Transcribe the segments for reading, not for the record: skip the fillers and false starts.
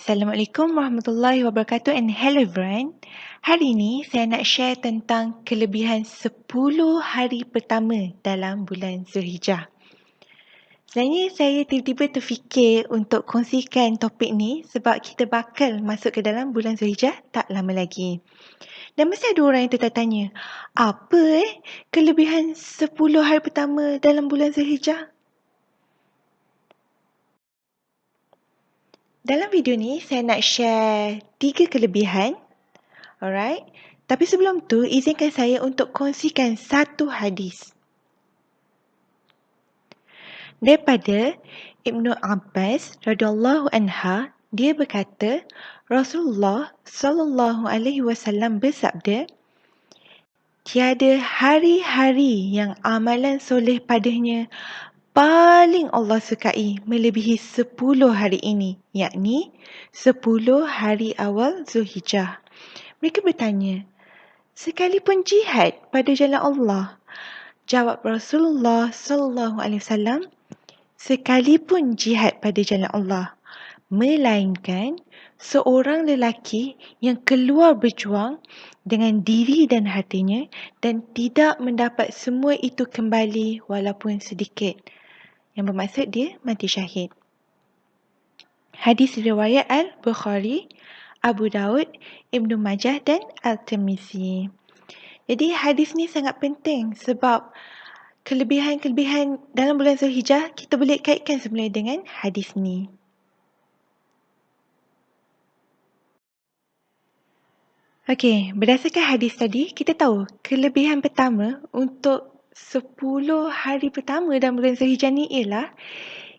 Assalamualaikum warahmatullahi wabarakatuh and hello everyone. Hari ini saya nak share tentang kelebihan 10 hari pertama dalam bulan Zulhijjah. Sebenarnya saya tiba-tiba terfikir untuk kongsikan topik ni sebab kita bakal masuk ke dalam bulan Zulhijjah tak lama lagi. Dan mesti ada orang yang tertanya, apa kelebihan 10 hari pertama dalam bulan Zulhijjah? Dalam video ni saya nak share 3 kelebihan. Alright. Tapi sebelum tu, izinkan saya untuk kongsikan satu hadis. Daripada Ibnu Abbas radhiyallahu anha, dia berkata, Rasulullah sallallahu alaihi wasallam bersabda, tiada hari-hari yang amalan soleh padanya paling Allah sukai melebihi 10 hari ini, yakni 10 hari awal Zulhijjah. Mereka bertanya, sekalipun jihad pada jalan Allah? Jawab Rasulullah sallallahu alaihi wasallam, sekalipun jihad pada jalan Allah, melainkan seorang lelaki yang keluar berjuang dengan diri dan hatinya dan tidak mendapat semua itu kembali walaupun sedikit. Yang bermaksud dia mati syahid. Hadis riwayat Al-Bukhari, Abu Daud, Ibnu Majah dan Al-Tirmizi. Jadi hadis ni sangat penting sebab kelebihan-kelebihan dalam bulan Zulhijjah kita boleh kaitkan semula dengan hadis ni. Okey, berdasarkan hadis tadi, kita tahu kelebihan pertama untuk 10 hari pertama dalam bulan Zulhijjah ni ialah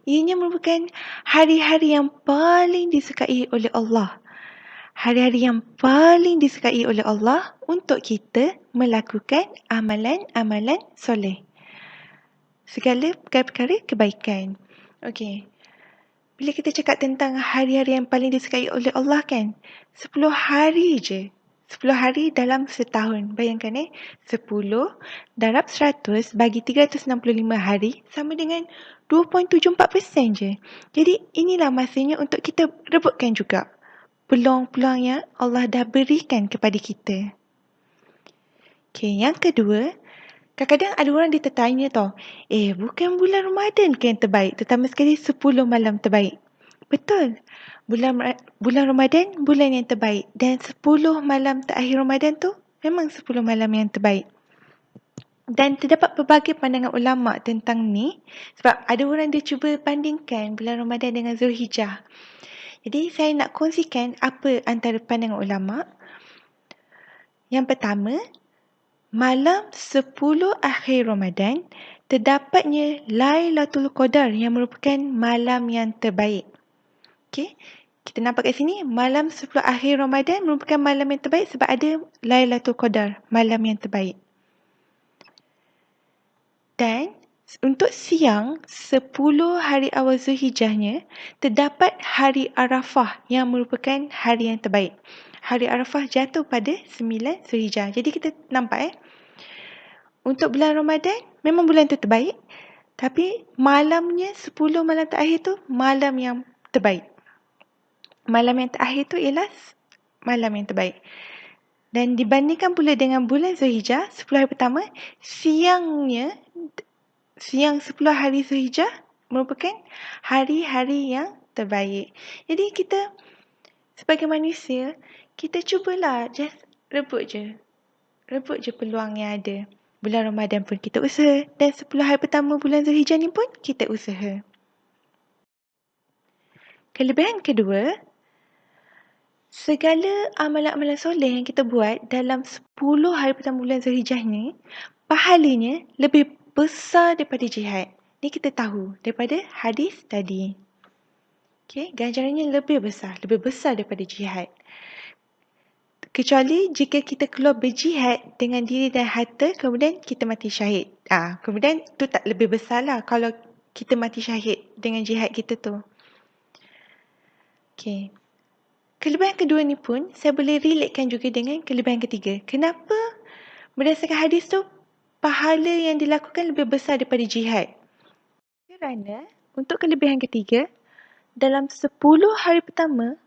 ianya merupakan hari-hari yang paling disukai oleh Allah. Hari-hari yang paling disukai oleh Allah untuk kita melakukan amalan-amalan soleh. Segala perkara-perkara kebaikan. Okey. Bila kita cakap tentang hari-hari yang paling disukai oleh Allah kan, 10 hari je. 10 hari dalam setahun. Bayangkan 10 darab 100 bagi 365 hari sama dengan 2.74% je. Jadi inilah masanya untuk kita rebutkan juga peluang-peluang yang Allah dah berikan kepada kita. Okey, yang kedua, kadang-kadang ada orang dia tertanya tau, bukan bulan Ramadan ke yang terbaik, terutama sekali 10 malam terbaik. Betul. Bulan Ramadan bulan yang terbaik dan 10 malam terakhir Ramadan tu memang 10 malam yang terbaik. Dan terdapat pelbagai pandangan ulama tentang ni sebab ada orang dia cuba bandingkan bulan Ramadan dengan Zulhijjah. Jadi saya nak kongsikan apa antara pandangan ulama. Yang pertama, malam 10 akhir Ramadan terdapatnya Lailatul Qadar yang merupakan malam yang terbaik. Okey, kita nampak kat sini malam 10 akhir Ramadan merupakan malam yang terbaik sebab ada Lailatul Qadar, malam yang terbaik. Dan untuk siang 10 hari awal Zulhijjahnya terdapat hari Arafah yang merupakan hari yang terbaik. Hari Arafah jatuh pada 9 Zulhijjah. Jadi kita nampak untuk bulan Ramadan memang bulan tu terbaik, tapi malamnya 10 malam terakhir tu malam yang terbaik. Malam yang terakhir tu ialah malam yang terbaik. Dan dibandingkan pula dengan bulan Zulhijjah, 10 hari pertama, siang 10 hari Zulhijjah merupakan hari-hari yang terbaik. Jadi kita sebagai manusia, kita cubalah just rebut je peluang yang ada. Bulan Ramadan pun kita usaha dan 10 hari pertama bulan Zulhijjah ni pun kita usaha. Kelebihan kedua, segala amalan-amalan soleh yang kita buat dalam 10 hari pertama bulan Zulhijjah ni, pahalanya lebih besar daripada jihad. Ni kita tahu daripada hadis tadi. Okey, ganjarannya lebih besar daripada jihad. Kecuali jika kita keluar berjihad dengan diri dan harta, kemudian kita mati syahid. Kemudian tu tak lebih besar lah kalau kita mati syahid dengan jihad kita tu. Okey. Kelebihan kedua ni pun saya boleh relatekan juga dengan kelebihan ketiga. Kenapa berdasarkan hadis tu pahala yang dilakukan lebih besar daripada jihad? Kerana untuk kelebihan ketiga, dalam 10 hari pertama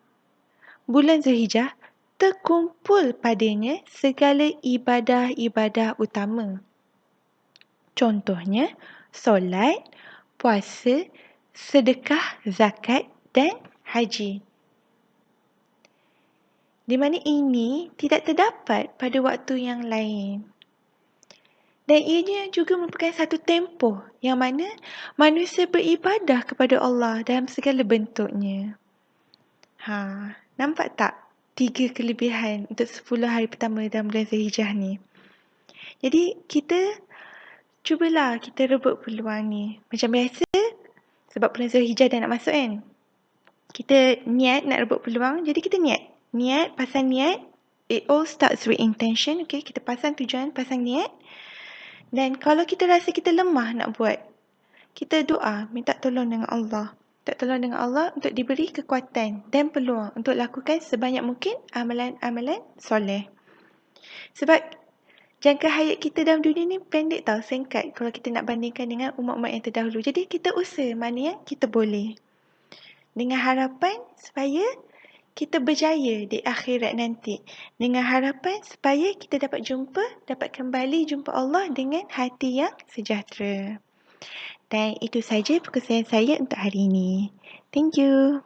bulan Zulhijjah, terkumpul padanya segala ibadah-ibadah utama. Contohnya, solat, puasa, sedekah, zakat dan haji. Di mana ini tidak terdapat pada waktu yang lain. Dan ianya juga merupakan satu tempoh yang mana manusia beribadah kepada Allah dalam segala bentuknya. Nampak tak 3 kelebihan untuk 10 hari pertama dalam bulan Zulhijjah ni? Jadi kita cubalah kita rebut peluang ni. Macam biasa, sebab bulan Zulhijjah dah nak masuk kan. Kita niat nak rebut peluang, jadi kita niat. Niat, pasang niat. It all starts with intention. Okay, kita pasang tujuan, pasang niat. Dan kalau kita rasa kita lemah nak buat, kita doa, minta tolong dengan Allah. Minta tolong dengan Allah untuk diberi kekuatan dan peluang untuk lakukan sebanyak mungkin amalan-amalan soleh. Sebab jangka hayat kita dalam dunia ni pendek tau, singkat kalau kita nak bandingkan dengan umat-umat yang terdahulu. Jadi kita usaha mana yang kita boleh. Dengan harapan supaya kita berjaya di akhirat nanti. Dengan harapan supaya kita dapat kembali jumpa Allah dengan hati yang sejahtera. Dan itu saja perkongsian saya untuk hari ini. Thank you.